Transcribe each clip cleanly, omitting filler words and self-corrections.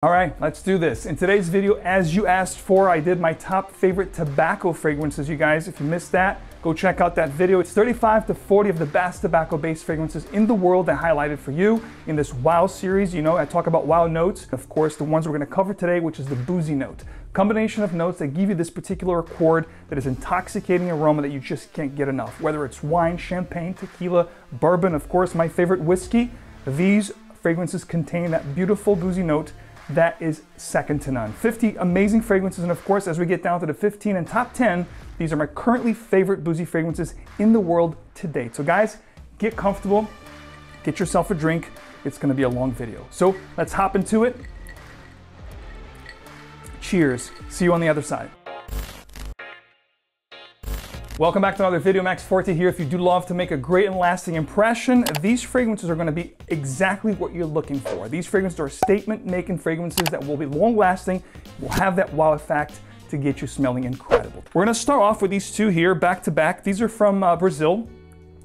All right, let's do this. In today's video, as you asked for, I did my top favorite tobacco fragrances, you guys. If you missed that, go check out that video. It's 35 to 40 of the best tobacco-based fragrances in the world I highlighted for you in this WOW series. You know, I talk about WOW notes. Of course, the ones we're gonna cover today, which is the boozy note. Combination of notes that give you this particular accord that is intoxicating aroma that you just can't get enough. Whether it's wine, champagne, tequila, bourbon, of course, my favorite whiskey, these fragrances contain that beautiful boozy note that is second to none. 50 amazing fragrances, and of course, as we get down to the 15 and top 10, these are my currently favorite boozy fragrances in the world to date. So guys, get comfortable, get yourself a drink. It's gonna be a long video. So let's hop into it. Cheers. See you on the other side. Welcome back to another video. Max Forti here. If you do love to make a great and lasting impression, these fragrances are going to be exactly what you're looking for. These fragrances are statement-making fragrances that will be long-lasting, will have that wow effect to get you smelling incredible. We're going to start off with these two here, back to back. These are from Brazil.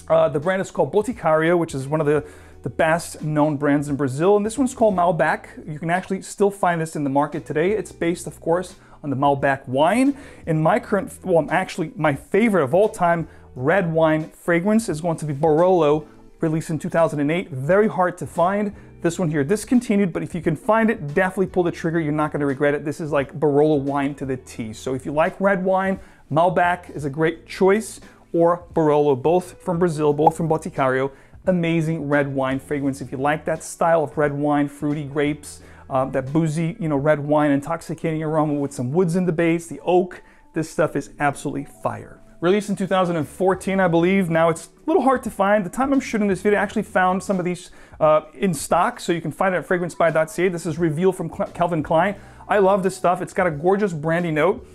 The brand is called Boticário, which is one of the best known brands in Brazil. And this one's called Malbec. You can actually still find this in the market today. It's based, of course, on the Malbec wine. And my current, well, actually my favorite of all time red wine fragrance is going to be Barolo, released in 2008. Very hard to find. This one here discontinued, but if you can find it, definitely pull the trigger. You're not going to regret it. This is like Barolo wine to the T. So if you like red wine, Malbec is a great choice, or Barolo, both from Brazil, both from Boticário. Amazing red wine fragrance. If you like that style of red wine, fruity grapes, that boozy, you know, red wine, intoxicating aroma with some woods in the base, the oak, this stuff is absolutely fire. Released in 2014, I believe. Now it's a little hard to find. The time I'm shooting this video, I actually found some of these in stock, so you can find it at fragrancebuy.ca. This is Reveal from Calvin Klein. I love this stuff. It's got a gorgeous brandy note,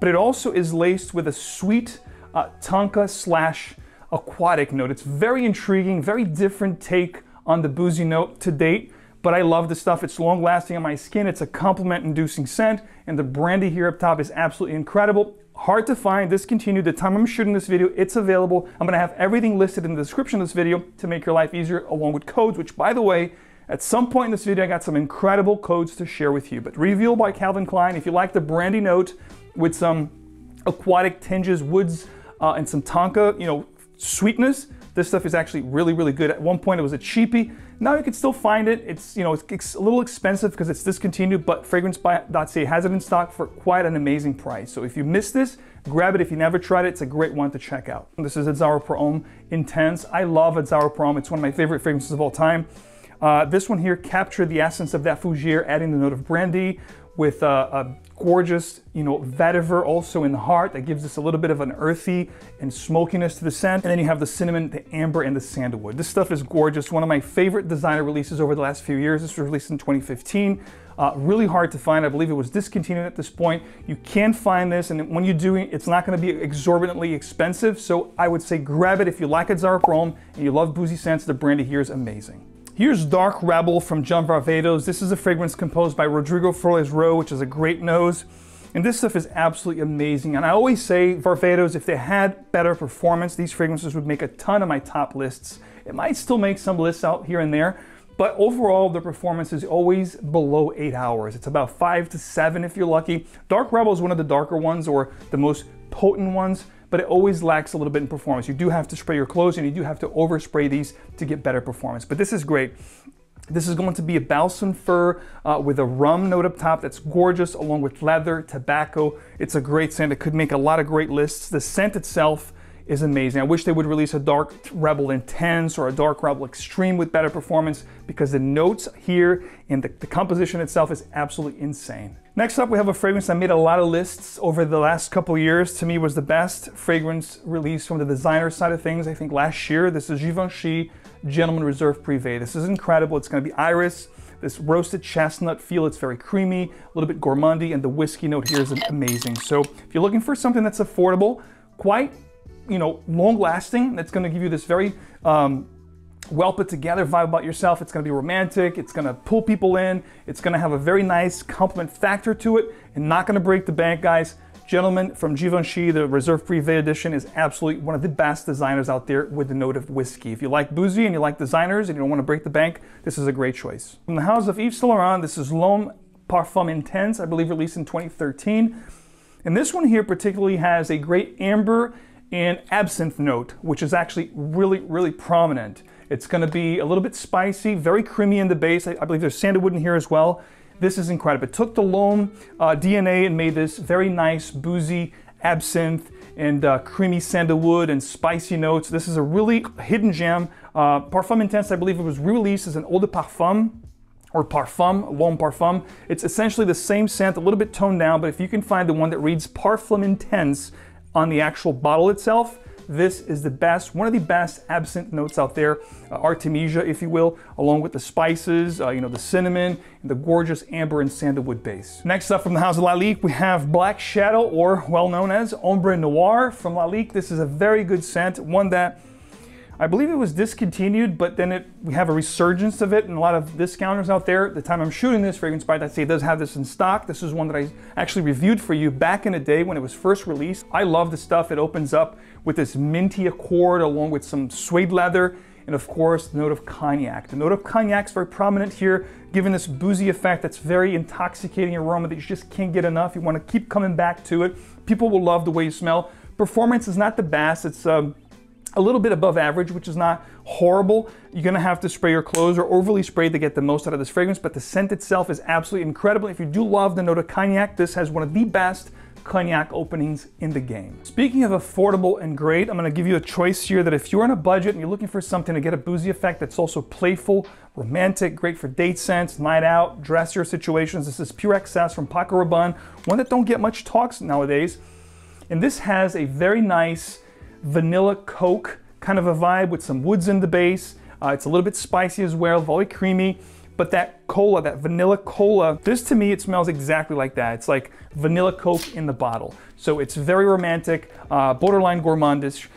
but it also is laced with a sweet tonka / aquatic note. It's very intriguing, very different take on the boozy note to date, but I love this stuff. It's long lasting on my skin. It's a compliment inducing scent, and the brandy here up top is absolutely incredible. Hard to find, discontinued. The time I'm shooting this video, it's available. I'm gonna have everything listed in the description of this video to make your life easier, along with codes, which by the way, at some point in this video, I got some incredible codes to share with you. But Reveal by Calvin Klein, if you like the brandy note with some aquatic tinges, woods, and some tonka, you know, sweetness, this stuff is actually really, really good. At one point it was a cheapie. Now you can still find it. It's, you know, it's a little expensive because it's discontinued, but fragrancebuy.ca has it in stock for quite an amazing price. So if you missed this, grab it. If you never tried it, it's a great one to check out. This is 𝐴𝐈 Intense. I love 𝐴𝐈. It's one of my favorite fragrances of all time. This one here captured the essence of that fougere, adding the note of brandy with a gorgeous, you know, vetiver also in the heart that gives us a little bit of an earthy and smokiness to the scent. And then you have the cinnamon, the amber, and the sandalwood. This stuff is gorgeous. One of my favorite designer releases over the last few years. This was released in 2015. Really hard to find. I believe it was discontinued at this point. You can find this, and when you do, it's not going to be exorbitantly expensive. So I would say grab it if you like 𝐴𝐈 and you love boozy scents. The brandy here is amazing. Here's Dark Rebel from John Varvatos. This is a fragrance composed by Rodrigo Flores-Ro, which is a great nose. And this stuff is absolutely amazing. And I always say Varvatos, if they had better performance, these fragrances would make a ton of my top lists. It might still make some lists out here and there, but overall the performance is always below 8 hours. It's about 5 to 7 if you're lucky. Dark Rebel is one of the darker ones or the most potent ones, but it always lacks a little bit in performance. You do have to spray your clothes and you do have to overspray these to get better performance. But this is great. This is going to be a balsam fir with a rum note up top that's gorgeous, along with leather, tobacco. It's a great scent. It could make a lot of great lists. The scent itself is amazing. I wish they would release a Dark Rebel Intense or a Dark Rebel Extreme with better performance, because the notes here and the composition itself is absolutely insane. Next up, we have a fragrance that made a lot of lists over the last couple of years. To me, was the best fragrance release from the designer side of things, I think last year. This is Givenchy Gentleman Reserve Privé. This is incredible. It's going to be iris, this roasted chestnut feel. It's very creamy, a little bit gourmandy, and the whiskey note here is amazing. So if you're looking for something that's affordable, quite, you know, long lasting, that's going to give you this very well put together vibe about yourself. It's going to be romantic. It's going to pull people in. It's going to have a very nice compliment factor to it, and not going to break the bank, guys. Gentleman from Givenchy, the Reserve Privé edition, is absolutely one of the best designers out there with the note of whiskey. If you like boozy and you like designers and you don't want to break the bank, this is a great choice. From the house of Yves Saint Laurent, this is L'Homme Parfum Intense, I believe released in 2013. And this one here particularly has a great amber and absinthe note, which is actually really, really prominent. It's going to be a little bit spicy, very creamy in the base. I believe there's sandalwood in here as well. This is incredible. It took the L'Homme DNA and made this very nice, boozy absinthe and creamy sandalwood and spicy notes. This is a really hidden gem. Parfum Intense, I believe it was re-released as an eau de parfum, or parfum, L'Homme Parfum. It's essentially the same scent, a little bit toned down, but if you can find the one that reads Parfum Intense on the actual bottle itself, this is the best, one of the best absinthe notes out there, Artemisia, if you will, along with the spices, you know, the cinnamon, and the gorgeous amber and sandalwood base. Next up from the house of Lalique, we have Black Shadow, or well known as Ombre Noir from Lalique. This is a very good scent, one that I believe it was discontinued, but then we have a resurgence of it, and a lot of discounters out there. At the time I'm shooting this, Fragrance Byte, I'd say does have this in stock. This is one that I actually reviewed for you back in the day when it was first released. I love the stuff. It opens up with this minty accord along with some suede leather, and of course, the note of cognac. The note of cognac is very prominent here, giving this boozy effect that's very intoxicating aroma that you just can't get enough. You want to keep coming back to it. People will love the way you smell. Performance is not the best. It's a little bit above average, which is not horrible. You're gonna have to spray your clothes or overly spray to get the most out of this fragrance, but the scent itself is absolutely incredible. If you do love the note of cognac, this has one of the best cognac openings in the game. Speaking of affordable and great, I'm gonna give you a choice here that if you're on a budget and you're looking for something to get a boozy effect that's also playful, romantic, great for date scents, night out, dressier situations, this is Pure Excess from Paco Rabanne, one that don't get much talks nowadays. And this has a very nice vanilla Coke kind of a vibe with some woods in the base. It's a little bit spicy as well, very creamy, but that cola, that vanilla cola, this to me, it smells exactly like that. It's like vanilla Coke in the bottle. So it's very romantic, borderline gourmandish.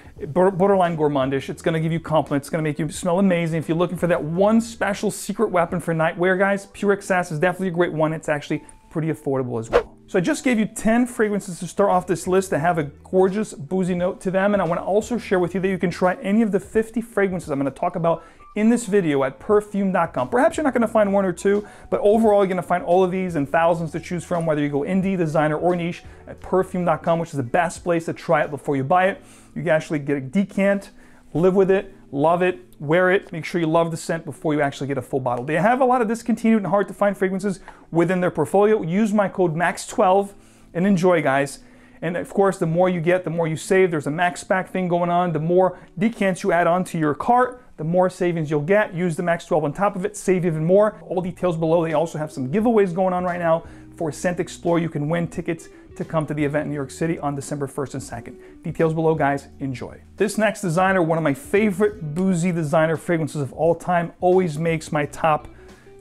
It's gonna give you compliments, it's gonna make you smell amazing. If you're looking for that one special secret weapon for nightwear, guys, Pure Excess is definitely a great one. It's actually pretty affordable as well. So I just gave you 10 fragrances to start off this list that have a gorgeous boozy note to them, and I want to also share with you that you can try any of the 50 fragrances I'm going to talk about in this video at perfume.com. Perhaps you're not going to find one or two, but overall you're going to find all of these and thousands to choose from, whether you go indie, designer, or niche, at perfume.com, which is the best place to try it before you buy it. You can actually get a decant, live with it, love it, wear it, make sure you love the scent before you actually get a full bottle. They have a lot of discontinued and hard to find fragrances within their portfolio. Use my code MAX12 and enjoy, guys. And of course, the more you get, the more you save. There's a max pack thing going on. The more decants you add onto your cart, the more savings you'll get. Use the MAX12 on top of it, save even more. All details below. They also have some giveaways going on right now for ScentXplore. You can win tickets to come to the event in New York City on December 1st and 2nd. Details below, guys. Enjoy. This next designer, one of my favorite boozy designer fragrances of all time, always makes my top,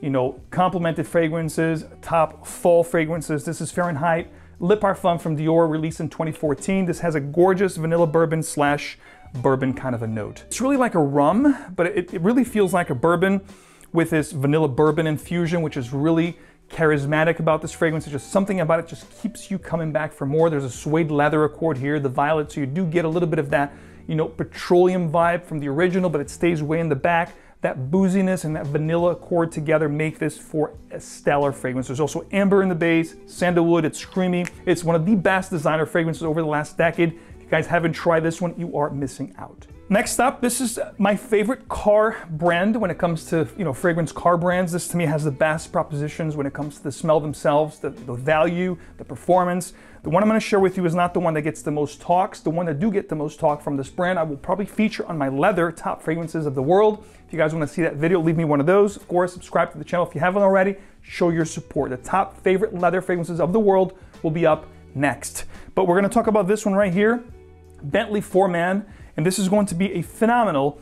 you know, complimented fragrances, top fall fragrances. This is Fahrenheit Le Parfum from Dior, released in 2014. This has a gorgeous vanilla bourbon slash bourbon kind of a note. It's really like a rum, but it really feels like a bourbon with this vanilla bourbon infusion, which is really charismatic about this fragrance. It's just something about it just keeps you coming back for more. There's a suede leather accord here, the violet, so you do get a little bit of that, you know, petroleum vibe from the original, but it stays way in the back. That booziness and that vanilla accord together make this for a stellar fragrance. There's also amber in the base, sandalwood, it's creamy. It's one of the best designer fragrances over the last decade. If you guys haven't tried this one, you are missing out. Next up, this is my favorite car brand when it comes to, you know, fragrance car brands. This to me has the best propositions when it comes to the smell themselves, the value, the performance. The one I'm going to share with you is not the one that gets the most talks. The one that do get the most talk from this brand, I will probably feature on my leather top fragrances of the world. If you guys want to see that video, leave me one of those. Of course, subscribe to the channel if you haven't already. Show your support. The top favorite leather fragrances of the world will be up next. But we're going to talk about this one right here, Bentley 4Man. And this is going to be a phenomenal,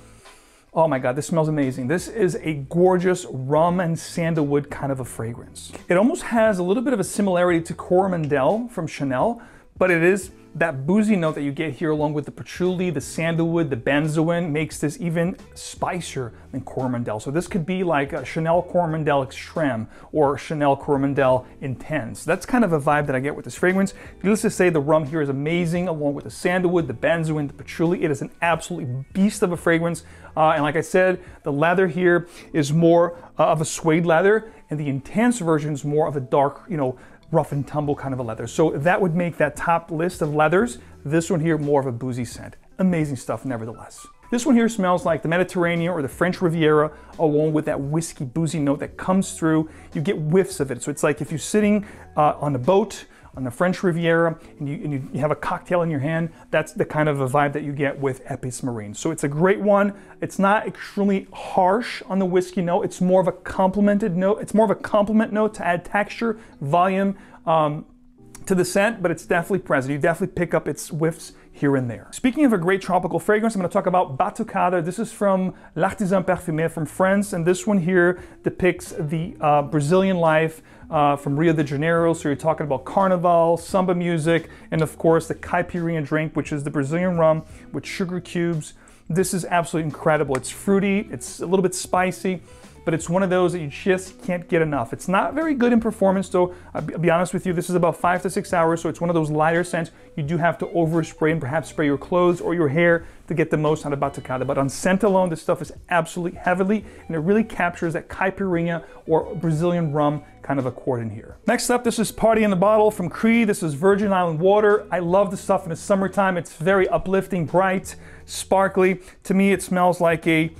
oh my God, this smells amazing. This is a gorgeous rum and sandalwood kind of a fragrance. It almost has a little bit of a similarity to Coromandel from Chanel, but it is that boozy note that you get here along with the patchouli, the sandalwood, the benzoin makes this even spicier than Coromandel. So this could be like a Chanel Coromandel Extreme or Chanel Coromandel Intense. That's kind of a vibe that I get with this fragrance. Needless to say, the rum here is amazing along with the sandalwood, the benzoin, the patchouli. It is an absolutely beast of a fragrance. And like I said, the leather here is more of a suede leather. and the intense version is more of a dark, you know, rough and tumble kind of a leather. So that would make that top list of leathers, this one here more of a boozy scent. Amazing stuff nevertheless. This one here smells like the Mediterranean or the French Riviera, along with that whiskey boozy note that comes through. You get whiffs of it. So it's like if you're sitting on a boat on the French Riviera and you have a cocktail in your hand, that's the kind of a vibe that you get with Epis Marine. So it's a great one. It's not extremely harsh on the whiskey note. It's more of a complemented note. It's more of a complement note to add texture, volume to the scent, but it's definitely present. You definitely pick up its whiffs here and there. Speaking of a great tropical fragrance, I'm going to talk about Batucada. This is from l'Artisan Parfumé from France, and this one here depicts the Brazilian life from Rio de Janeiro. So you're talking about carnival, samba music, and of course the caipirinha drink, which is the Brazilian rum with sugar cubes. This is absolutely incredible. It's fruity, it's a little bit spicy, but it's one of those that you just can't get enough. It's not very good in performance, though. I'll be honest with you, this is about 5 to 6 hours, so it's one of those lighter scents. You do have to overspray and perhaps spray your clothes or your hair to get the most out of Batucada. But on scent alone, this stuff is absolutely heavenly, and it really captures that caipirinha or Brazilian rum kind of accord in here. Next up, this is Party in the Bottle from 𝐏𝐫𝐞. This is Virgin Island water. I love the stuff in the summertime. It's very uplifting, bright, sparkly. To me, it smells like a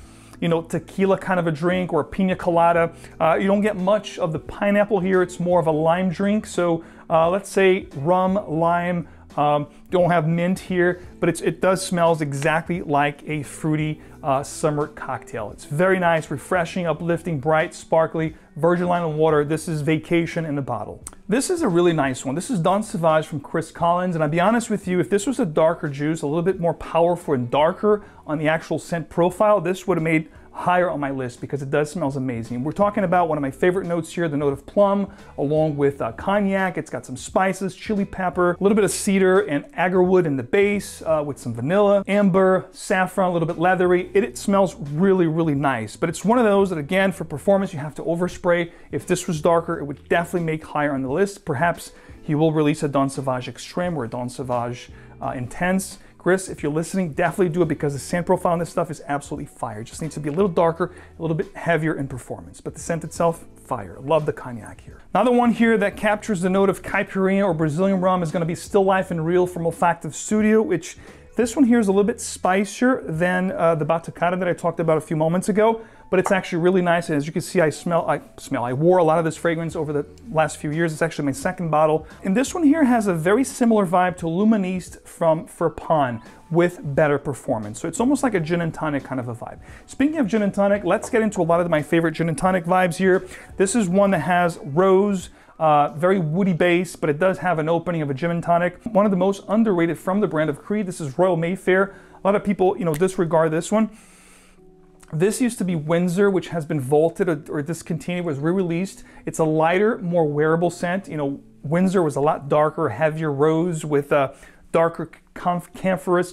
tequila kind of a drink or a pina colada. You don't get much of the pineapple here. It's more of a lime drink. So let's say rum, lime, don't have mint here, but it does smells exactly like a fruity summer cocktail. It's very nice, refreshing, uplifting, bright, sparkly, Virgin Island water. This is Vacation in a Bottle. This is a really nice one. This is Don Sauvage from Chris Collins, and I'll be honest with you, if this was a darker juice, a little bit more powerful and darker on the actual scent profile, this would have made higher on my list because it does smells amazing. We're talking about one of my favorite notes here, the note of plum, along with cognac. It's got some spices, chili pepper, a little bit of cedar and agarwood in the base with some vanilla, amber, saffron, a little bit leathery. It smells really, really nice, but it's one of those that, again, for performance, you have to overspray. If this was darker, it would definitely make higher on the list. Perhaps he will release a Don Sauvage Extreme or a Don Sauvage Intense. Chris, if you're listening, definitely do it because the scent profile on this stuff is absolutely fire. It just needs to be a little darker, a little bit heavier in performance, but the scent itself, fire. Love the cognac here. Another one here that captures the note of caipirinha or Brazilian rum is going to be Still Life and Real from Olfactive Studio, which this one here is a little bit spicier than the Batucada that I talked about a few moments ago, but it's actually really nice. And as you can see, I wore a lot of this fragrance over the last few years. It's actually my second bottle. And this one here has a very similar vibe to Luministe from Furpan with better performance. So it's almost like a gin and tonic kind of a vibe. Speaking of gin and tonic, let's get into a lot of my favorite gin and tonic vibes here. This is one that has rose, very woody base, but it does have an opening of a gin and tonic. One of the most underrated from the brand of 𝐏𝐫𝐞. This is Royal Mayfair. A lot of people, disregard this one. This used to be Windsor, which has been vaulted or discontinued, was re-released. It's a lighter, more wearable scent. Windsor was a lot darker, heavier rose with a darker coniferous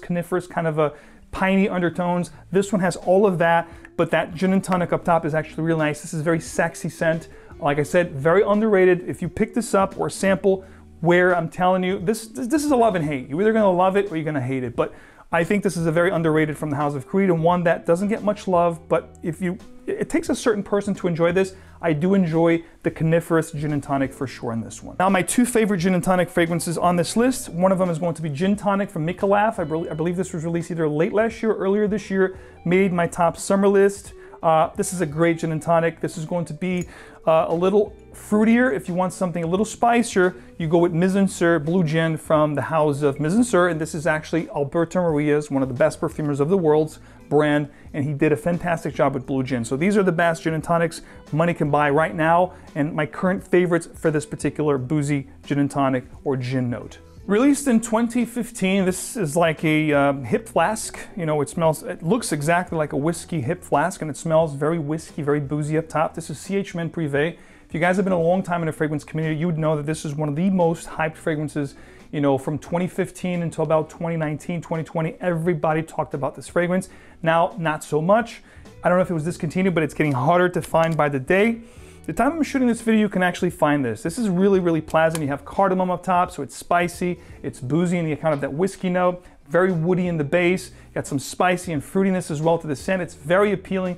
kind of a piney undertones. This one has all of that, but that gin and tonic up top is actually really nice. This is a very sexy scent. Like I said, very underrated. If you pick this up or sample, I'm telling you, this is a love and hate. You're either gonna love it or you're gonna hate it. But I think this is a very underrated from the House of 𝐏𝐫𝐞 and one that doesn't get much love, but it takes a certain person to enjoy this. I do enjoy the coniferous gin and tonic for sure in this one. Now, my two favorite gin and tonic fragrances on this list, one of them is going to be Gin Tonic from 𝐏𝐫𝐼. I believe this was released either late last year or earlier this year, made my top summer list. This is a great gin and tonic. This is going to be a little fruitier. If you want something a little spicier, you go with Mizensur Blue Gin from the house of Mizensur, and this is actually Alberto Maria's, one of the best perfumers of the world's brand, and he did a fantastic job with Blue Gin. So these are the best gin and tonics money can buy right now, and my current favorites for this particular boozy gin and tonic or gin note. Released in 2015, this is like a hip flask. It looks exactly like a whiskey hip flask, and it smells very whiskey, very boozy up top. This is CH Men Privé. If you guys have been a long time in the fragrance community, you would know that this is one of the most hyped fragrances, from 2015 until about 2019, 2020, everybody talked about this fragrance. Now, not so much. I don't know if it was discontinued, but it's getting harder to find by the day. The time I'm shooting this video, you can actually find this. This is really, really pleasant. You have cardamom up top, so it's spicy, it's boozy in the kind of that whiskey note, very woody in the base. You got some spicy and fruitiness as well to the scent. It's very appealing.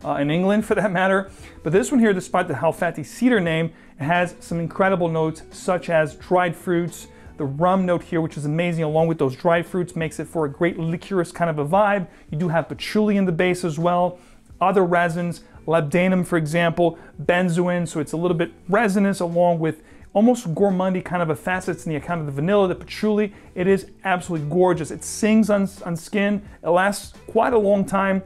in England for that matter. But this one here, despite the 𝐿𝐈𝐕𝐄𝐀𝐖𝐀𝐘 cedar name, it has some incredible notes such as dried fruits. The rum note here, which is amazing, along with those dried fruits, makes it for a great liquorous kind of a vibe. You do have patchouli in the base as well. Other resins, labdanum, for example, benzoin, so it's a little bit resinous, along with almost gourmandy kind of a facets in the account of the vanilla, the patchouli. It is absolutely gorgeous. It sings on skin. It lasts quite a long time.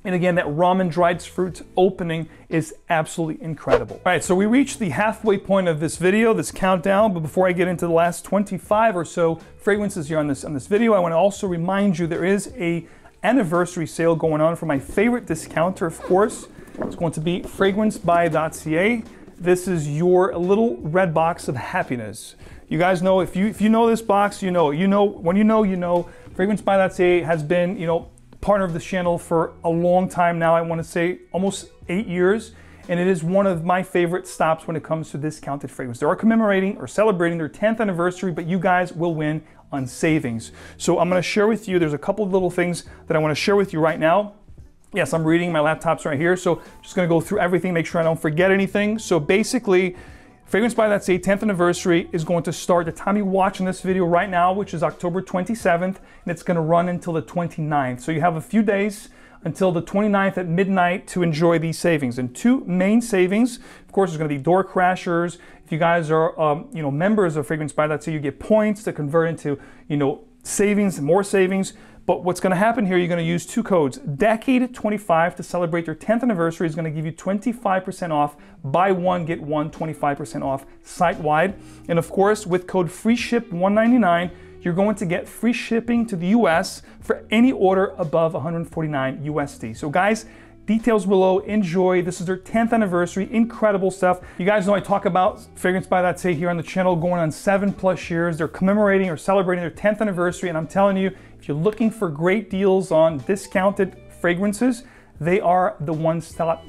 And again, that rum and dried fruits opening is absolutely incredible. All right, so we reached the halfway point of this video, this countdown, but before I get into the last 25 or so fragrances here on this video, I want to also remind you there is a anniversary sale going on for my favorite discounter, of course. It's going to be fragrancebuy.ca. This is your little red box of happiness. You guys know, if you know this box, you know. When you know. Fragrancebuy.ca has been, partner of this channel for a long time now. I want to say almost 8 years, and it is one of my favorite stops when it comes to discounted fragrance. They are commemorating or celebrating their 10th anniversary, but you guys will win on savings. So I'm going to share with you, there's a couple of little things that I want to share with you right now. Yes, I'm reading, my laptop's right here, so just going to go through everything, make sure I don't forget anything. So basically, Fragrancebuy.ca 10th anniversary is going to start the time you're watching this video right now, which is October 27th, and it's going to run until the 29th. So you have a few days until the 29th at midnight to enjoy these savings. And two main savings, of course, is going to be door crashers. If you guys are, members of Fragrancebuy.ca, you get points to convert into, savings, more savings. But what's going to happen here, you're going to use two codes. Decade25 to celebrate your 10th anniversary is going to give you 25% off. Buy one, get one, 25% off site-wide. And of course, with code FREESHIP199, you're going to get free shipping to the US for any order above 149 USD. So guys, details below, enjoy. This is their 10th anniversary, incredible stuff. You guys know I talk about Fragrancebuy.ca here on the channel going on 7+ years. They're commemorating or celebrating their 10th anniversary, and I'm telling you, if you're looking for great deals on discounted fragrances, they are the one-stop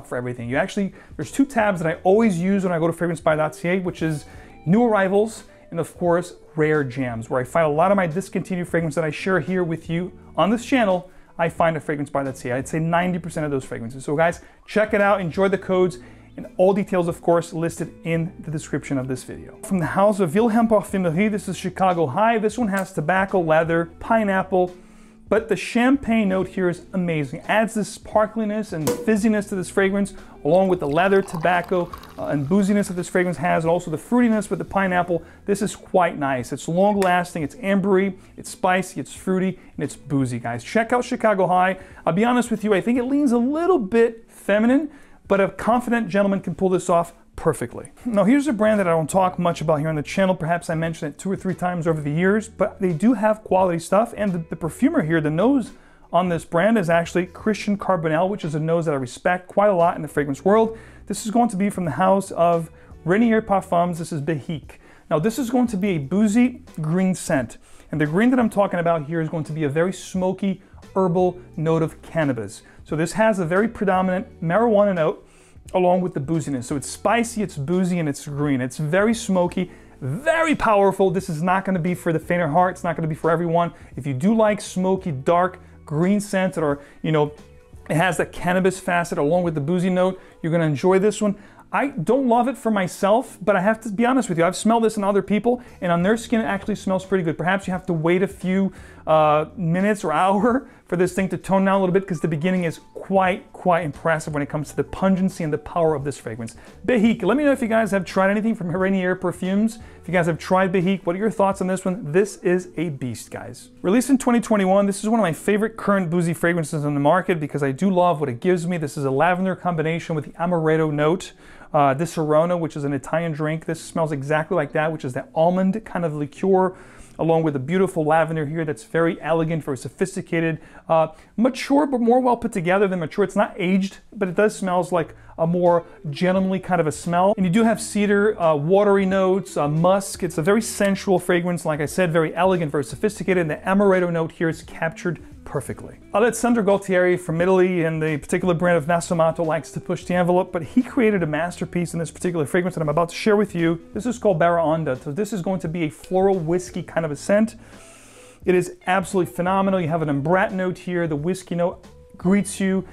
for everything. There's two tabs that I always use when I go to Fragrancebuy.ca, which is new arrivals and of course, rare gems, where I find a lot of my discontinued fragrances that I share here with you on this channel. I find at Fragrancebuy.ca. I'd say 90% of those fragrances. So guys, check it out, enjoy the codes, and all details, of course, listed in the description of this video. From the house of Wilhelm Parfumerie, this is Chicago High. This one has tobacco, leather, pineapple, But the champagne note here is amazing. Adds this sparkliness and fizziness to this fragrance, along with the leather, tobacco, and booziness that this fragrance has, and also the fruitiness with the pineapple. This is quite nice. It's long lasting, it's ambery, it's spicy, it's fruity, and it's boozy, guys. Check out Chicago High. I'll be honest with you, I think it leans a little bit feminine, but a confident gentleman can pull this off perfectly. Now here's a brand that I don't talk much about here on the channel. Perhaps I mentioned it 2 or 3 times over the years, but they do have quality stuff. And the perfumer here, the nose on this brand is actually Christian Carbonell, which is a nose that I respect quite a lot in the fragrance world. This is going to be from the house of Rainier Parfums. This is 𝐏𝐫𝐞. Now this is going to be a boozy green scent. And the green that I'm talking about here is going to be a very smoky, herbal note of cannabis. So this has a very predominant marijuana note along with the booziness. So it's spicy, it's boozy, and it's green. It's very smoky, very powerful. This is not going to be for the faint of heart. It's not going to be for everyone. If you do like smoky, dark, green scents that are, you know, it has that cannabis facet along with the boozy note, you're going to enjoy this one. I don't love it for myself, but I have to be honest with you. I've smelled this on other people, and on their skin it actually smells pretty good. Perhaps you have to wait a few minutes or hour for this thing to tone down a little bit, because the beginning is quite impressive when it comes to the pungency and the power of this fragrance. 𝐏𝐫𝐞. Let me know if you guys have tried anything from Rainier Perfumes. If you guys have tried 𝐏𝐫𝐞, what are your thoughts on this one? This is a beast, guys. Released in 2021, this is one of my favorite current boozy fragrances on the market because I do love what it gives me. This is a lavender combination with the amaretto note. This Arono, which is an Italian drink, this smells exactly like that, which is that almond kind of liqueur, along with a beautiful lavender here that's very elegant, very sophisticated, mature, but more well put together than mature. It's not aged, but it does smells like a more gentlemanly kind of a smell. And you do have cedar, watery notes, musk. It's a very sensual fragrance. Like I said, very elegant, very sophisticated. And the amaretto note here is captured perfectly. Alessandro Gualtieri from Italy, and the particular brand of Nasomatto, likes to push the envelope, but he created a masterpiece in this particular fragrance that I'm about to share with you. This is called Baraonda. So this is going to be a floral whiskey kind of a scent. It is absolutely phenomenal. You have an ambrat note here. The whiskey note greets you,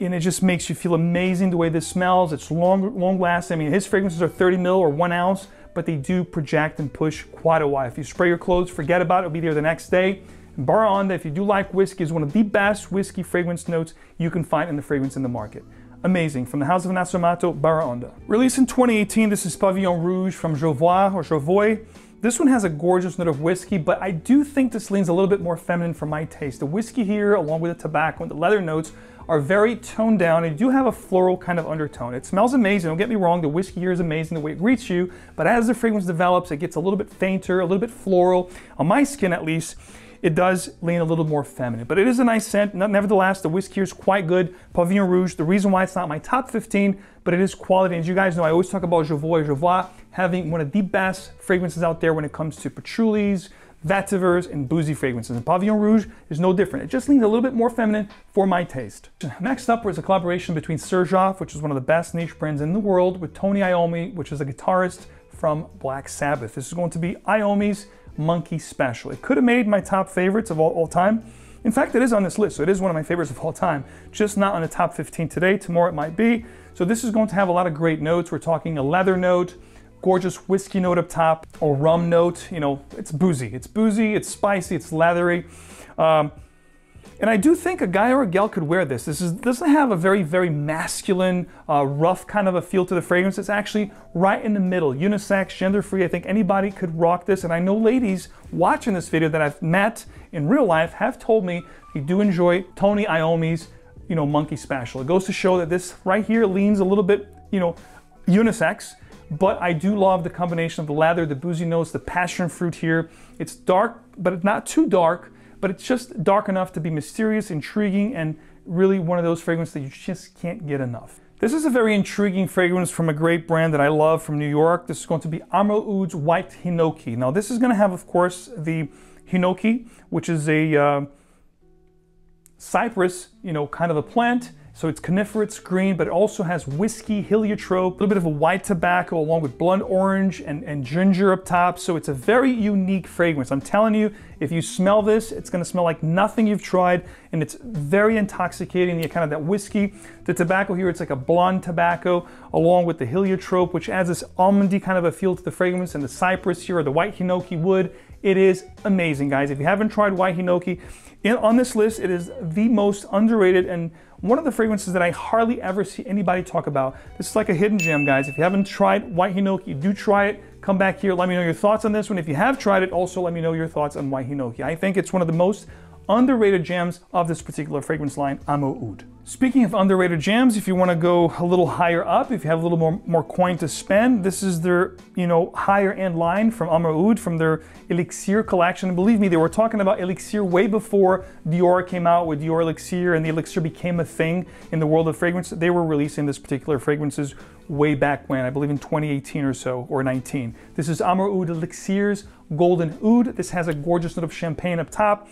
and it just makes you feel amazing the way this smells. It's long lasting. I mean, his fragrances are 30 ml or 1 ounce, but they do project and push quite a while. If you spray your clothes, forget about it. It'll be there the next day. Baraonda, if you do like whiskey, is one of the best whiskey fragrance notes you can find in the fragrance in the market. Amazing. From the house of Nasomatto, Baraonda. Released in 2018, this is Pavillon Rouge from 𝐿𝐕 or 𝐿𝐕. This one has a gorgeous note of whiskey, but I do think this leans a little bit more feminine for my taste. The whiskey here, along with the tobacco and the leather notes, are very toned down and do have a floral kind of undertone. It smells amazing, don't get me wrong, the whiskey here is amazing the way it greets you, but as the fragrance develops, it gets a little bit fainter, a little bit floral. On my skin at least, it does lean a little more feminine, but it is a nice scent. Nevertheless, the whiskey here is quite good. Pavillon Rouge, the reason why it's not my top 15, but it is quality. As you guys know, I always talk about 𝐿𝐕 having one of the best fragrances out there when it comes to patchoulis, vetivers, and boozy fragrances. And Pavillon Rouge is no different. It just leans a little bit more feminine for my taste. Next up was a collaboration between 𝐕, which is one of the best niche brands in the world, with Tony Iommi, which is a guitarist from Black Sabbath. This is going to be Iommi's Monkey Special. It could have made my top favorites of all time. In fact, it is on this list, so it is one of my favorites of all time, just not on the top 15 today. Tomorrow it might be. So this is going to have a lot of great notes. We're talking a leather note, gorgeous whiskey note up top, or rum note. You know, it's boozy, it's spicy, it's leathery. And I do think a guy or a gal could wear this. This doesn't have a very masculine, rough kind of a feel to the fragrance. It's actually right in the middle, unisex, gender-free. I think anybody could rock this. And I know ladies watching this video that I've met in real life have told me they do enjoy Tony Iommi's, you know, Monkey Special. It goes to show that this right here leans a little bit, you know, unisex. But I do love the combination of the leather, the boozy notes, the passion fruit here. It's dark, but it's not too dark. But it's just dark enough to be mysterious, intriguing, and really one of those fragrances that you just can't get enough. This is a very intriguing fragrance from a great brand that I love from New York. This is going to be Amro Oud's White Hinoki. Now this is going to have, of course, the hinoki, which is a cypress, you know, kind of a plant. So it's coniferous green, but it also has whiskey, heliotrope, a little bit of a white tobacco along with blood orange and ginger up top. So it's a very unique fragrance. I'm telling you, if you smell this, it's gonna smell like nothing you've tried, and it's very intoxicating, kind of that whiskey. The tobacco here, it's like a blonde tobacco along with the heliotrope, which adds this almondy kind of a feel to the fragrance, and the cypress here, or the white hinoki wood, It is amazing, guys. If you haven't tried 𝐿/𝐈𝐕𝐄𝐀𝐖𝐀𝐘, on this list, it is the most underrated and one of the fragrances that I hardly ever see anybody talk about. This is like a hidden gem, guys. If you haven't tried 𝐿/𝐈𝐕𝐄𝐀𝐾, do try it. Come back here, let me know your thoughts on this one. If you have tried it, also let me know your thoughts on 𝐿/𝐈𝐕𝐄𝐀𝐾. I think it's one of the most underrated gems of this particular fragrance line, Amr Oud. Speaking of underrated gems, if you want to go a little higher up, if you have a little more coin to spend, this is their, higher end line from Amr Oud, from their Elixir collection. And believe me, they were talking about Elixir way before Dior came out with Dior Elixir and the Elixir became a thing in the world of fragrance. They were releasing this particular fragrances way back when, I believe in 2018 or so, or 19. This is Amr Oud Elixir's Golden Oud. This has a gorgeous note of champagne up top,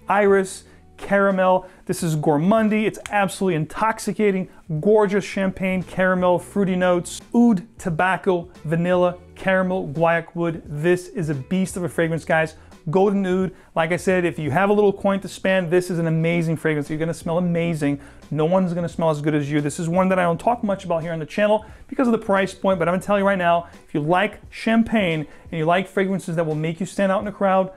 iris, caramel. This is gourmandy. It's absolutely intoxicating. Gorgeous champagne, caramel, fruity notes, oud, tobacco, vanilla, caramel, guaiac wood. This is a beast of a fragrance, guys. Golden Oud. Like I said, if you have a little coin to spend, this is an amazing fragrance. You're gonna smell amazing. No one's gonna smell as good as you. This is one that I don't talk much about here on the channel because of the price point, but I'm gonna tell you right now, if you like champagne and you like fragrances that will make you stand out in the crowd,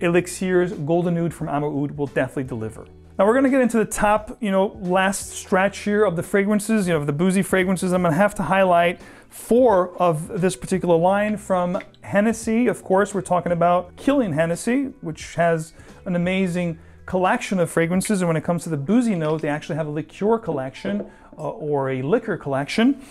Elixir's Golden Oud from Amr Oud will definitely deliver. Now we're gonna get into the top, last stretch here of the fragrances, of the boozy fragrances. I'm gonna have to highlight 4 of this particular line from Hennessy. Of course, we're talking about Killian Hennessy, which has an amazing collection of fragrances. And when it comes to the boozy note, they actually have a liqueur collection or a liquor collection.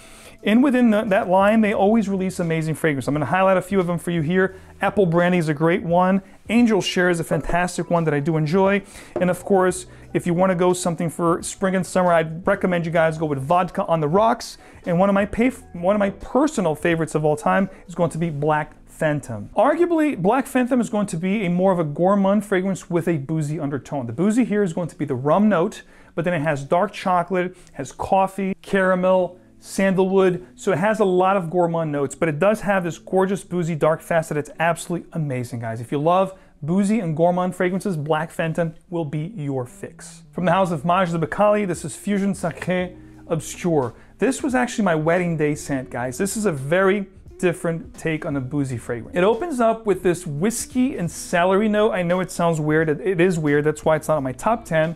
And within that line, they always release amazing fragrance. I'm going to highlight a few of them for you here. Apple Brandy is a great one. Angel Share is a fantastic one that I do enjoy. And of course, if you want to go something for spring and summer, I'd recommend you guys go with Vodka on the Rocks. And one of my personal favorites of all time is going to be Black Phantom. Arguably, Black Phantom is going to be a more of a gourmand fragrance with a boozy undertone. The boozy here is going to be the rum note, but then it has dark chocolate, has coffee, caramel, sandalwood, so it has a lot of gourmand notes, but it does have this gorgeous boozy dark fast that it's absolutely amazing, guys. If you love boozy and gourmand fragrances, Black Phantom will be your fix. From the house of 𝐿/𝐈𝐕𝐄𝐀𝐾, this is Fusion Sacré Obscure. This was actually my wedding day scent, guys. This is a very different take on a boozy fragrance. It opens up with this whiskey and celery note. I know it sounds weird. It is weird. That's why it's not on my top 10,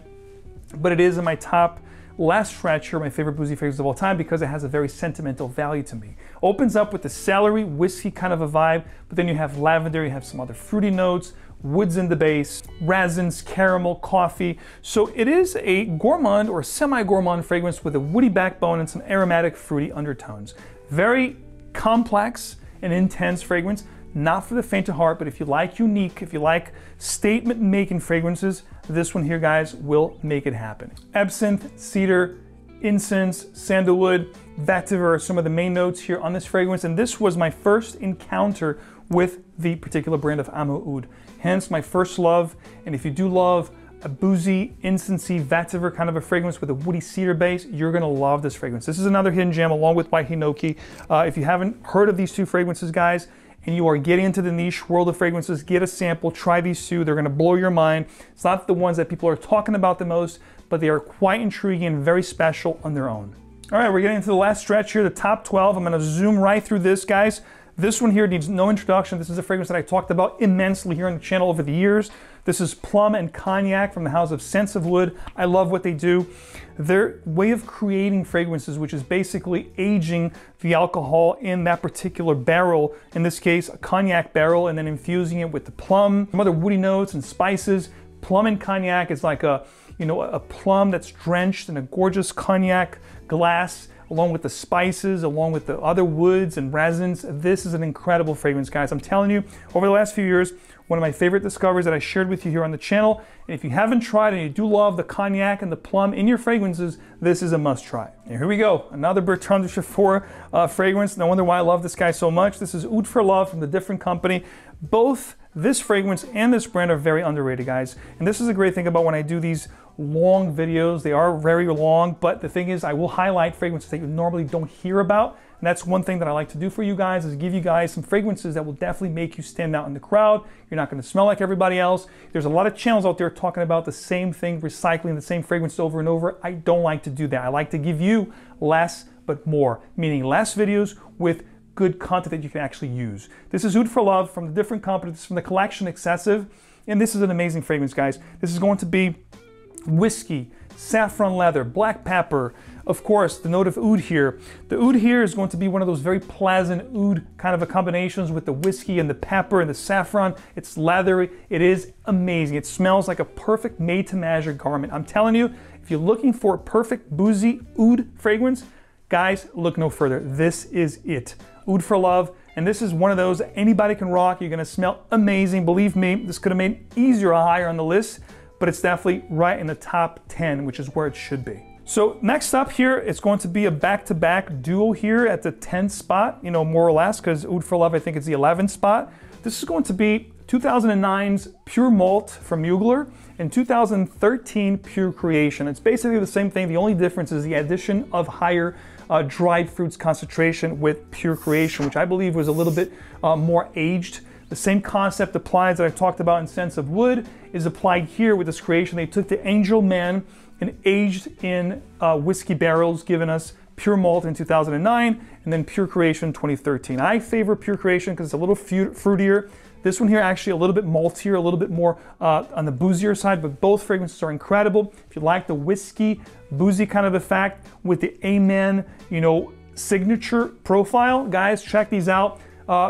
but it is in my top last stretch here, my favorite boozy fragrance of all time, because it has a very sentimental value to me. Opens up with the celery, whiskey kind of a vibe, but then you have lavender, you have some other fruity notes, woods in the base, raisins, caramel, coffee. So it is a gourmand or semi-gourmand fragrance with a woody backbone and some aromatic fruity undertones. Very complex and intense fragrance. Not for the faint of heart, but if you like unique, if you like statement-making fragrances, this one here, guys, will make it happen. Absinthe, cedar, incense, sandalwood, vetiver are some of the main notes here on this fragrance, and this was my first encounter with the particular brand of Amr Oud. Hence my first love, and if you do love a boozy, incensey, vetiver kind of a fragrance with a woody cedar base, you're gonna love this fragrance. This is another hidden gem along with 𝐿/𝐈𝐈𝐄𝐀𝐾. If you haven't heard of these 2 fragrances, guys, and you are getting into the niche world of fragrances, get a sample, try these 2. They're gonna blow your mind. It's not the ones that people are talking about the most, but they are quite intriguing and very special on their own. All right, we're getting into the last stretch here, the top 12. I'm gonna zoom right through this, guys. This one here needs no introduction. This is a fragrance that I talked about immensely here on the channel over the years. This is Plum and Cognac from the house of Scents of Wood. I love what they do. Their way of creating fragrances, which is basically aging the alcohol in that particular barrel, in this case a cognac barrel, and then infusing it with the plum, some other woody notes and spices. Plum and Cognac is like a plum that's drenched in a gorgeous cognac glass, along with the spices, along with the other woods and resins. This is an incredible fragrance, guys. I'm telling you, over the last few years, one of my favorite discoveries that I shared with you here on the channel. And if you haven't tried and you do love the cognac and the plum in your fragrances, this is a must try. And here we go, another Bertrand Duchaufour fragrance. No wonder why I love this guy so much. This is Oud for Love from the different company. Both this fragrance and this brand are very underrated, guys. And this is a great thing about when I do these long videos. They are very long, but the thing is I will highlight fragrances that you normally don't hear about. And that's one thing that I like to do for you guys, is give you guys some fragrances that will definitely make you stand out in the crowd. You're not gonna smell like everybody else. There's a lot of channels out there talking about the same thing, recycling the same fragrance over and over. I don't like to do that. I like to give you less but more, meaning less videos with good content that you can actually use. This is Oud for Love from the different companies, from the collection Excessive, and this is an amazing fragrance, guys. This is going to be whiskey, saffron leather, black pepper, of course, the note of oud here. The oud here is going to be one of those very pleasant oud kind of a combinations with the whiskey and the pepper and the saffron. It's leathery. It is amazing. It smells like a perfect made-to-measure garment. I'm telling you, if you're looking for a perfect boozy oud fragrance, guys, look no further. This is it. Oud for Love. And this is one of those that anybody can rock. You're going to smell amazing. Believe me, this could have made it easier or higher on the list, but it's definitely right in the top 10, which is where it should be. So next up here, it's going to be a back-to-back duo here at the 10th spot, you know, more or less, because Oud for Love, I think it's the 11th spot. This is going to be 2009's Pure Malt from Mugler and 2013 Pure Creation. It's basically the same thing. The only difference is the addition of higher dried fruits concentration with Pure Creation, which I believe was a little bit more aged. The same concept applies that I talked about in Scents of Wood is applied here with this creation. They took the Angel Man and aged in whiskey barrels, giving us Pure Malt in 2009 and then Pure Creation 2013. I favor Pure Creation because it's a little fruitier. This one here actually a little bit maltier, a little bit more on the boozier side, but both fragrances are incredible. If you like the whiskey, boozy kind of effect with the Amen, you know, signature profile, guys, check these out.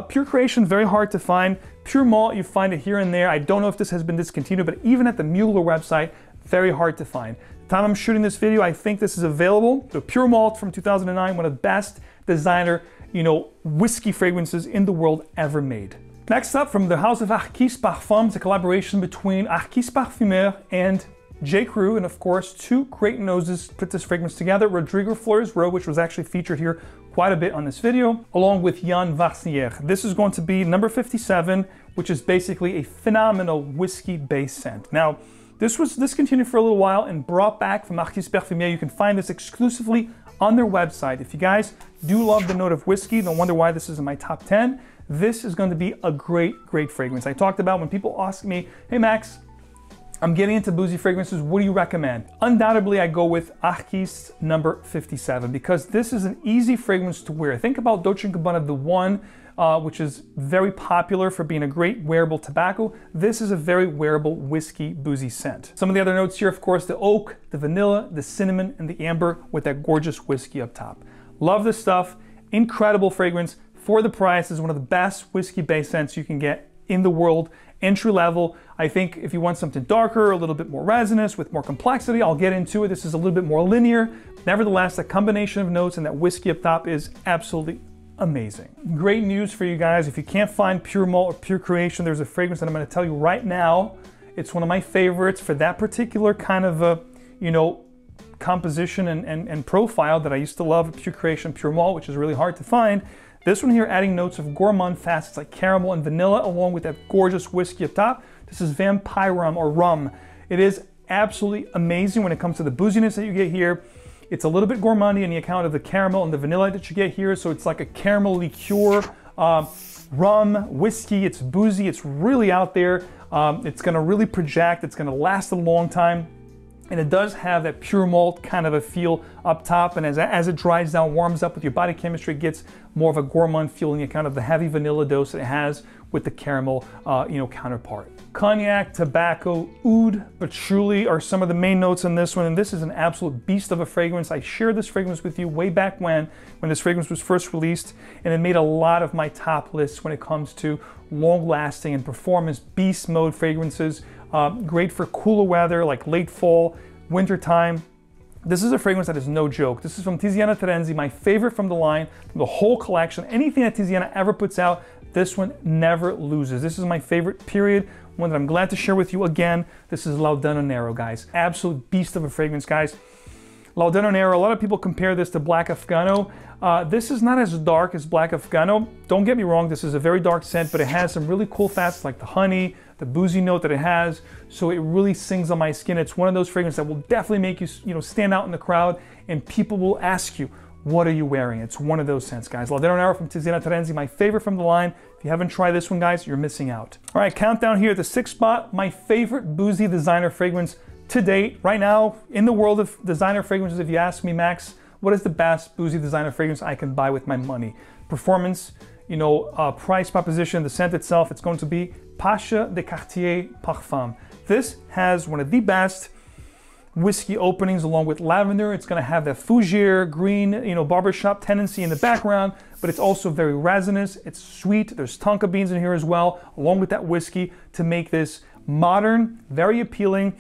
Pure Creation, very hard to find. Pure Malt, you find it here and there. I don't know if this has been discontinued, but even at the Mugler website, very hard to find. The time I'm shooting this video, I think this is available. The Pure Malt from 2009, one of the best designer, you know, whiskey fragrances in the world ever made. Next up, from the house of 𝐏𝐫𝐞 Parfums, a collaboration between 𝐏𝐾 Parfumeur and J. Crew, and of course, two great noses put this fragrance together. Rodrigo Flores Rowe, which was actually featured here quite a bit on this video, along with Jan Varsier. This is going to be number 57, which is basically a phenomenal whiskey-based scent. Now, this was discontinued for a little while and brought back from 𝐏𝐾 Parfumeur. You can find this exclusively on their website. If you guys do love the note of whiskey, don't wonder why this is in my top 10. This is going to be a great, great fragrance. I talked about when people ask me, hey Max, I'm getting into boozy fragrances, what do you recommend? Undoubtedly, I go with 𝐏𝐾's number 57 because this is an easy fragrance to wear. Think about Dolce & Gabbana The One, which is very popular for being a great wearable tobacco. This is a very wearable whiskey boozy scent. Some of the other notes here, of course, the oak, the vanilla, the cinnamon, and the amber with that gorgeous whiskey up top. Love this stuff. Incredible fragrance. For the price, this is one of the best whiskey-based scents you can get in the world. Entry level. I think if you want something darker, a little bit more resinous, with more complexity, I'll get into it. This is a little bit more linear. Nevertheless, the combination of notes and that whiskey up top is absolutely amazing. Great news for you guys. If you can't find Pure Malt or Pure Creation, there's a fragrance that I'm going to tell you right now. It's one of my favorites for that particular kind of a, you know, composition and profile that I used to love, Pure Creation, Pure Malt, which is really hard to find. This one here adding notes of gourmand facets like caramel and vanilla along with that gorgeous whiskey up top. This is Vampire Rum or rum. It is absolutely amazing when it comes to the booziness that you get here. It's a little bit gourmandy in the account of the caramel and the vanilla that you get here. So it's like a caramel liqueur, rum, whiskey. It's boozy. It's really out there. It's going to really project. It's going to last a long time. And it does have that pure malt kind of a feel up top, and as it dries down, warms up with your body chemistry, it gets more of a gourmand feel in the account of the heavy vanilla dose that it has with the caramel, counterpart. Cognac, tobacco, oud, patchouli are some of the main notes in this one, and this is an absolute beast of a fragrance. I shared this fragrance with you way back when this fragrance was first released, and it made a lot of my top lists when it comes to long-lasting and performance beast mode fragrances. Great for cooler weather like late fall, winter time. This is a fragrance that is no joke. This is from Tiziana Terenzi, my favorite from the line, from the whole collection. Anything that Tiziana ever puts out, this one never loses. This is my favorite, period. One that I'm glad to share with you again. This is Laudano Nero, guys. Absolute beast of a fragrance, guys. Laudano Nero, a lot of people compare this to Black Afghano. This is not as dark as Black Afghano. Don't get me wrong, this is a very dark scent, but it has some really cool facets like the honey, the boozy note that it has, so it really sings on my skin. It's one of those fragrances that will definitely make you, stand out in the crowd, and people will ask you, what are you wearing? It's one of those scents, guys. Laudano Nero from Tiziana Terenzi, my favorite from the line. If you haven't tried this one, guys, you're missing out. All right, countdown here at the 6th spot, my favorite boozy designer fragrance to date. Right now, in the world of designer fragrances, if you ask me, Max, what is the best boozy designer fragrance I can buy with my money? Performance, you know, price proposition, the scent itself, it's going to be Pacha de Cartier Parfum. This has one of the best whiskey openings along with lavender. It's going to have that fougere, green, you know, barbershop tendency in the background, but it's also very resinous. It's sweet. There's tonka beans in here as well, along with that whiskey to make this modern, very appealing,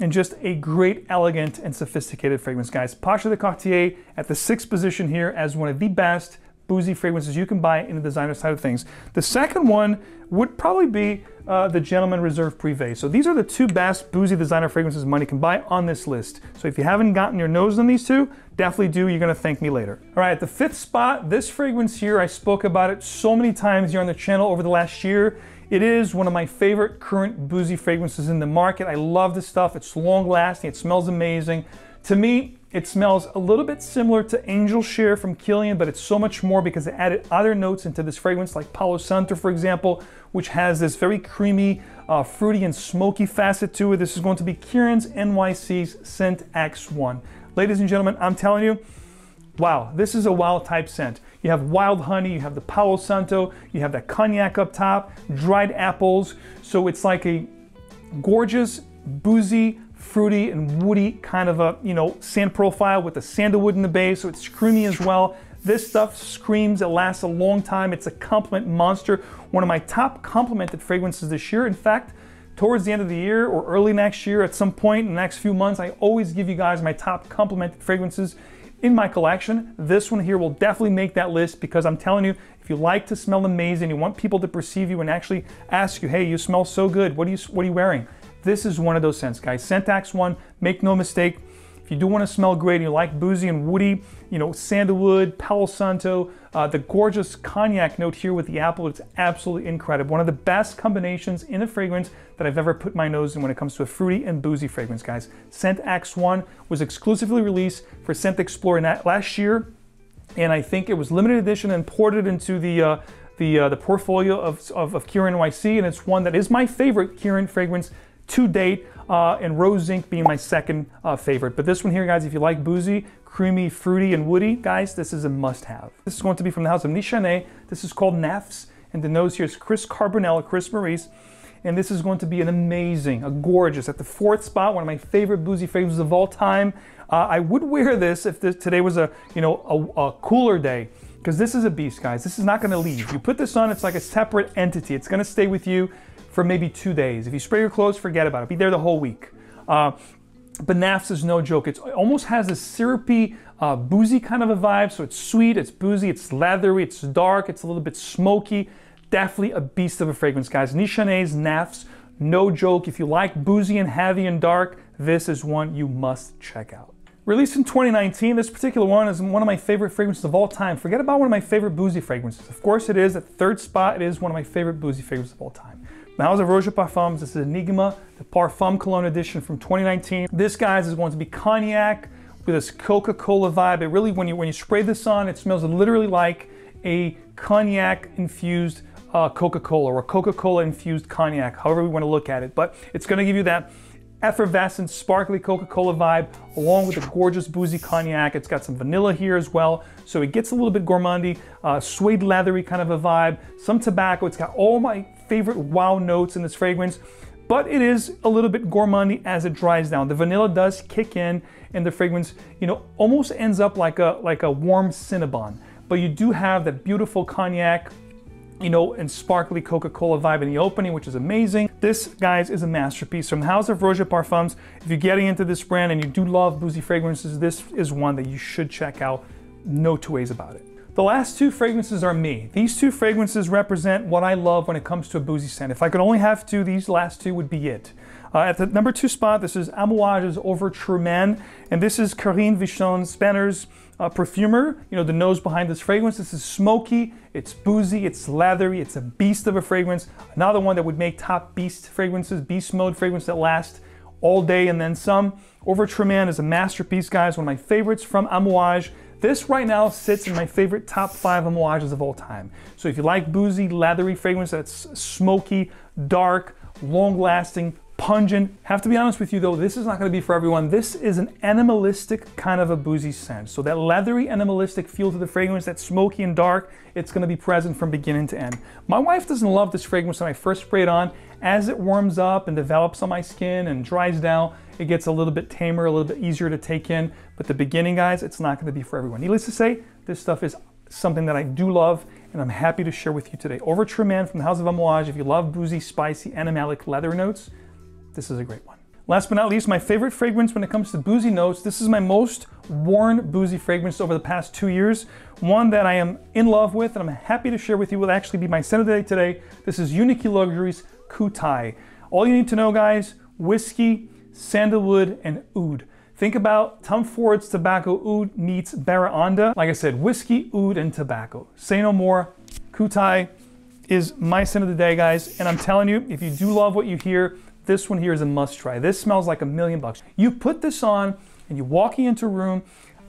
and just a great, elegant, and sophisticated fragrance, guys. Pacha de Cartier at the 6th position here as one of the best boozy fragrances you can buy in the designer side of things. The second one would probably be the Gentleman Reserve Privé. So these are the 2 best boozy designer fragrances money can buy on this list. So if you haven't gotten your nose on these 2, definitely do. You're gonna thank me later. All right, at the 5th spot, this fragrance here, I spoke about it so many times here on the channel over the last year. It is one of my favorite current boozy fragrances in the market. I love this stuff. It's long lasting. It smells amazing. To me, it smells a little bit similar to Angel Share from Kilian, but it's so much more because they added other notes into this fragrance, like Palo Santo, for example, which has this very creamy, fruity and smoky facet to it. This is going to be Kieran's NYC's Scent X1. Ladies and gentlemen, I'm telling you, wow, this is a wild type scent. You have wild honey, you have the Palo Santo, you have that cognac up top, dried apples. So it's like a gorgeous, boozy, fruity and woody kind of a, you know, scent profile with the sandalwood in the base, so it's creamy as well. This stuff screams, it lasts a long time. It's a compliment monster. One of my top complimented fragrances this year. In fact, towards the end of the year or early next year, at some point in the next few months, I always give you guys my top complimented fragrances in my collection. This one here will definitely make that list because I'm telling you, if you like to smell amazing, you want people to perceive you and actually ask you, hey, you smell so good, what are you wearing? This is one of those scents, guys. Scent X1, make no mistake. If you do want to smell great and you like boozy and woody, you know, sandalwood, Palo Santo, the gorgeous cognac note here with the apple, it's absolutely incredible. One of the best combinations in a fragrance that I've ever put my nose in when it comes to a fruity and boozy fragrance, guys. Scent X1 was exclusively released for ScentXplore last year, and I think it was limited edition and ported into the portfolio of Kieran NYC, and it's one that is my favorite Kieran fragrance to date, and Rose Zinc being my second favorite. But this one here, guys, if you like boozy, creamy, fruity, and woody, guys, this is a must-have. This is going to be from the house of Nichane. This is called Nafs, and the nose here is Chris Carbonell, Chris Maurice, and this is going to be an amazing, a gorgeous, at the 4th spot, one of my favorite boozy fragrances of all time. I would wear this if today was a cooler day, because this is a beast, guys. This is not going to leave. You put this on, it's like a separate entity. It's going to stay with you for maybe 2 days. If you spray your clothes, forget about it. Be there the whole week. But Nafs is no joke. It almost has a syrupy, boozy kind of a vibe. So it's sweet, it's boozy, it's leathery, it's dark, it's a little bit smoky. Definitely a beast of a fragrance, guys. Nichane's Nafs, no joke. If you like boozy and heavy and dark, this is one you must check out. Released in 2019, this particular one is one of my favorite fragrances of all time. Forget about one of my favorite boozy fragrances. Of course it is. At the 3rd spot, it is one of my favorite boozy fragrances of all time. Now, House of Roger Parfums, this is Enigma, the Parfum Cologne edition from 2019. This, guys, is going to be cognac with this Coca-Cola vibe. It really, when you spray this on, it smells literally like a cognac-infused Coca-Cola or a Coca-Cola-infused cognac, however we want to look at it. But it's going to give you that effervescent, sparkly Coca-Cola vibe, along with a gorgeous boozy cognac. It's got some vanilla here as well, so it gets a little bit gourmandy, suede leathery kind of a vibe, some tobacco. It's got all my favorite wow notes in this fragrance, but it is a little bit gourmandy as it dries down. The vanilla does kick in, and the fragrance, you know, almost ends up like a warm Cinnabon. But you do have that beautiful cognac, you know, and sparkly Coca-Cola vibe in the opening, which is amazing. This, guys, is a masterpiece from the House of Roger Parfums. If you're getting into this brand and you do love boozy fragrances, this is one that you should check out. No 2 ways about it. The last 2 fragrances are me. These 2 fragrances represent what I love when it comes to a boozy scent. If I could only have 2, these last 2 would be it. At the number 2 spot, this is Amouage's Overture Man, and this is Corinne Vichon-Spanner's perfumer. You know, the nose behind this fragrance. This is smoky, it's boozy, it's leathery, it's a beast of a fragrance. Another one that would make top beast fragrances, beast mode fragrance that last all day and then some. Overture Man is a masterpiece, guys, one of my favorites from Amouage. This right now sits in my favorite top 5 Amouages of all time. So if you like boozy, leathery fragrance that's smoky, dark, long-lasting, pungent. Have to be honest with you though, this is not gonna be for everyone. This is an animalistic kind of a boozy scent. So that leathery animalistic feel to the fragrance, that smoky and dark, it's gonna be present from beginning to end. My wife doesn't love this fragrance when I first spray it on. As it warms up and develops on my skin and dries down, it gets a little bit tamer, a little bit easier to take in. But the beginning, guys, it's not gonna be for everyone. Needless to say, this stuff is something that I do love and I'm happy to share with you today. Overture Man from the House of Amouage. If you love boozy, spicy, animalic leather notes, this is a great one. Last but not least, my favorite fragrance when it comes to boozy notes. This is my most worn boozy fragrance over the past 2 years. One that I am in love with and I'm happy to share with you will actually be my scent of the day today. This is Unique Luxury's 𝐏𝐫𝐞. All you need to know, guys, whiskey, sandalwood, and oud. Think about Tom Ford's tobacco oud meets Barra Onda. Like I said, whiskey, oud, and tobacco. Say no more. 𝐏𝐫𝐞 is my scent of the day, guys. And I'm telling you, if you do love what you hear, this one here is a must try. This smells like $1,000,000. You put this on and you walk into a room,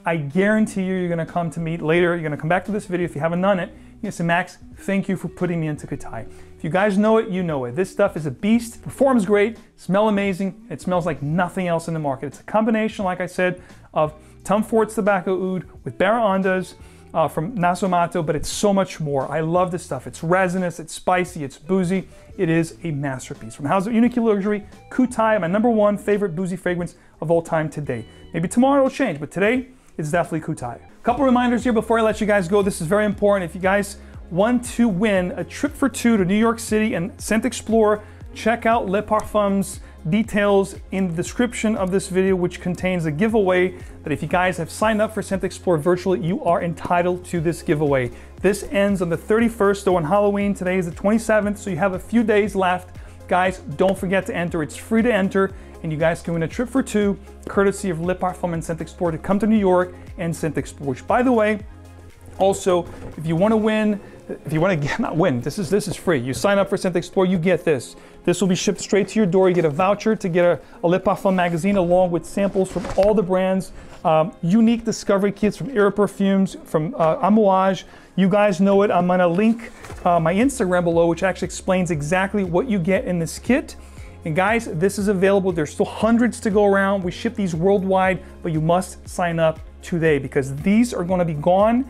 I guarantee you're gonna come to me later, you're gonna come back to this video if you haven't done it, you're gonna say, Max, thank you for putting me into 𝐏𝐫𝐞. If you guys know it, you know it. This stuff is a beast, performs great, smells amazing, it smells like nothing else in the market. It's a combination, like I said, of Tom Ford's tobacco oud with Barra Ondas from Nasomato, but it's so much more. I love this stuff. It's resinous, it's spicy, it's boozy. It is a masterpiece. From House of Unique Luxury, 𝐏𝐫𝐞, my #1 favorite boozy fragrance of all time today. Maybe tomorrow it'll change, but today it's definitely 𝐏𝐫𝐞. Couple reminders here before I let you guys go. This is very important. If you guys want to win a trip for 2 to New York City and ScentXplore, check out Les Parfums details in the description of this video, which contains a giveaway that if you guys have signed up for ScentXplore virtually, you are entitled to this giveaway. This ends on the 31st, so on Halloween. Today is the 27th, so you have a few days left. Guys, don't forget to enter. It's free to enter, and you guys can win a trip for 2, courtesy of Les Parfums and ScentXplore to come to New York and ScentXplore, which, by the way, also, if you want to win, if you want to not win, this is free. You sign up for ScentXplore, you get this. This will be shipped straight to your door. You get a voucher to get a Les Parfums magazine along with samples from all the brands, unique discovery kits from 𝐕 Perfumes, from Amouage. You guys know it. I'm gonna link my Instagram below, which actually explains exactly what you get in this kit. And guys, this is available. There's still hundreds to go around. We ship these worldwide, but you must sign up today because these are going to be gone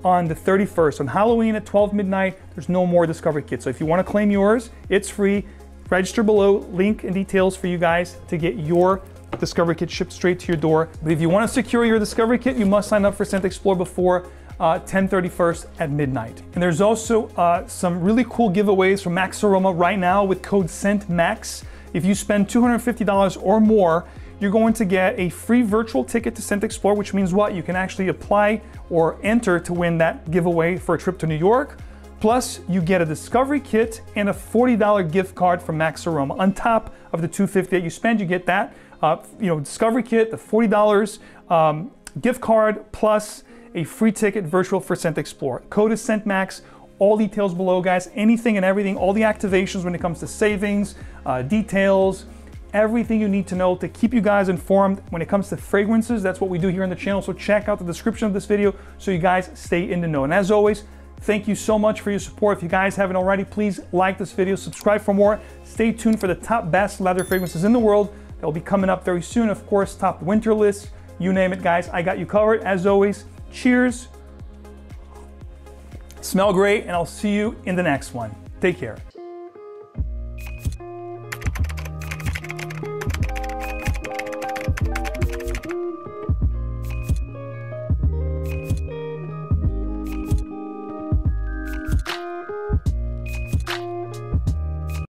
on the 31st. On Halloween at 12 midnight, there's no more discovery kits. So if you want to claim yours, it's free. Register below, link and details for you guys to get your discovery kit shipped straight to your door. But if you want to secure your discovery kit, you must sign up for ScentXplore before 10/31st at midnight. And there's also some really cool giveaways from Max Aroma right now with code SCENTMAX. If you spend $250 or more, you're going to get a free virtual ticket to ScentXplore, which means what? You can actually apply or enter to win that giveaway for a trip to New York. Plus, you get a discovery kit and a $40 gift card from Max Aroma. On top of the $250 that you spend, you get that discovery kit, the $40 gift card, plus a free ticket virtual for ScentXplore. Code is SCENTMAX. All details below, guys. Anything and everything, all the activations when it comes to savings, details, everything you need to know to keep you guys informed when it comes to fragrances. That's what we do here on the channel. So check out the description of this video so you guys stay in the know. And as always, thank you so much for your support. If you guys haven't already, please like this video, subscribe for more. Stay tuned for the top best leather fragrances in the world. They'll be coming up very soon. Of course, top winter lists, you name it, guys. I got you covered. As always, cheers. Smell great, and I'll see you in the next one. Take care.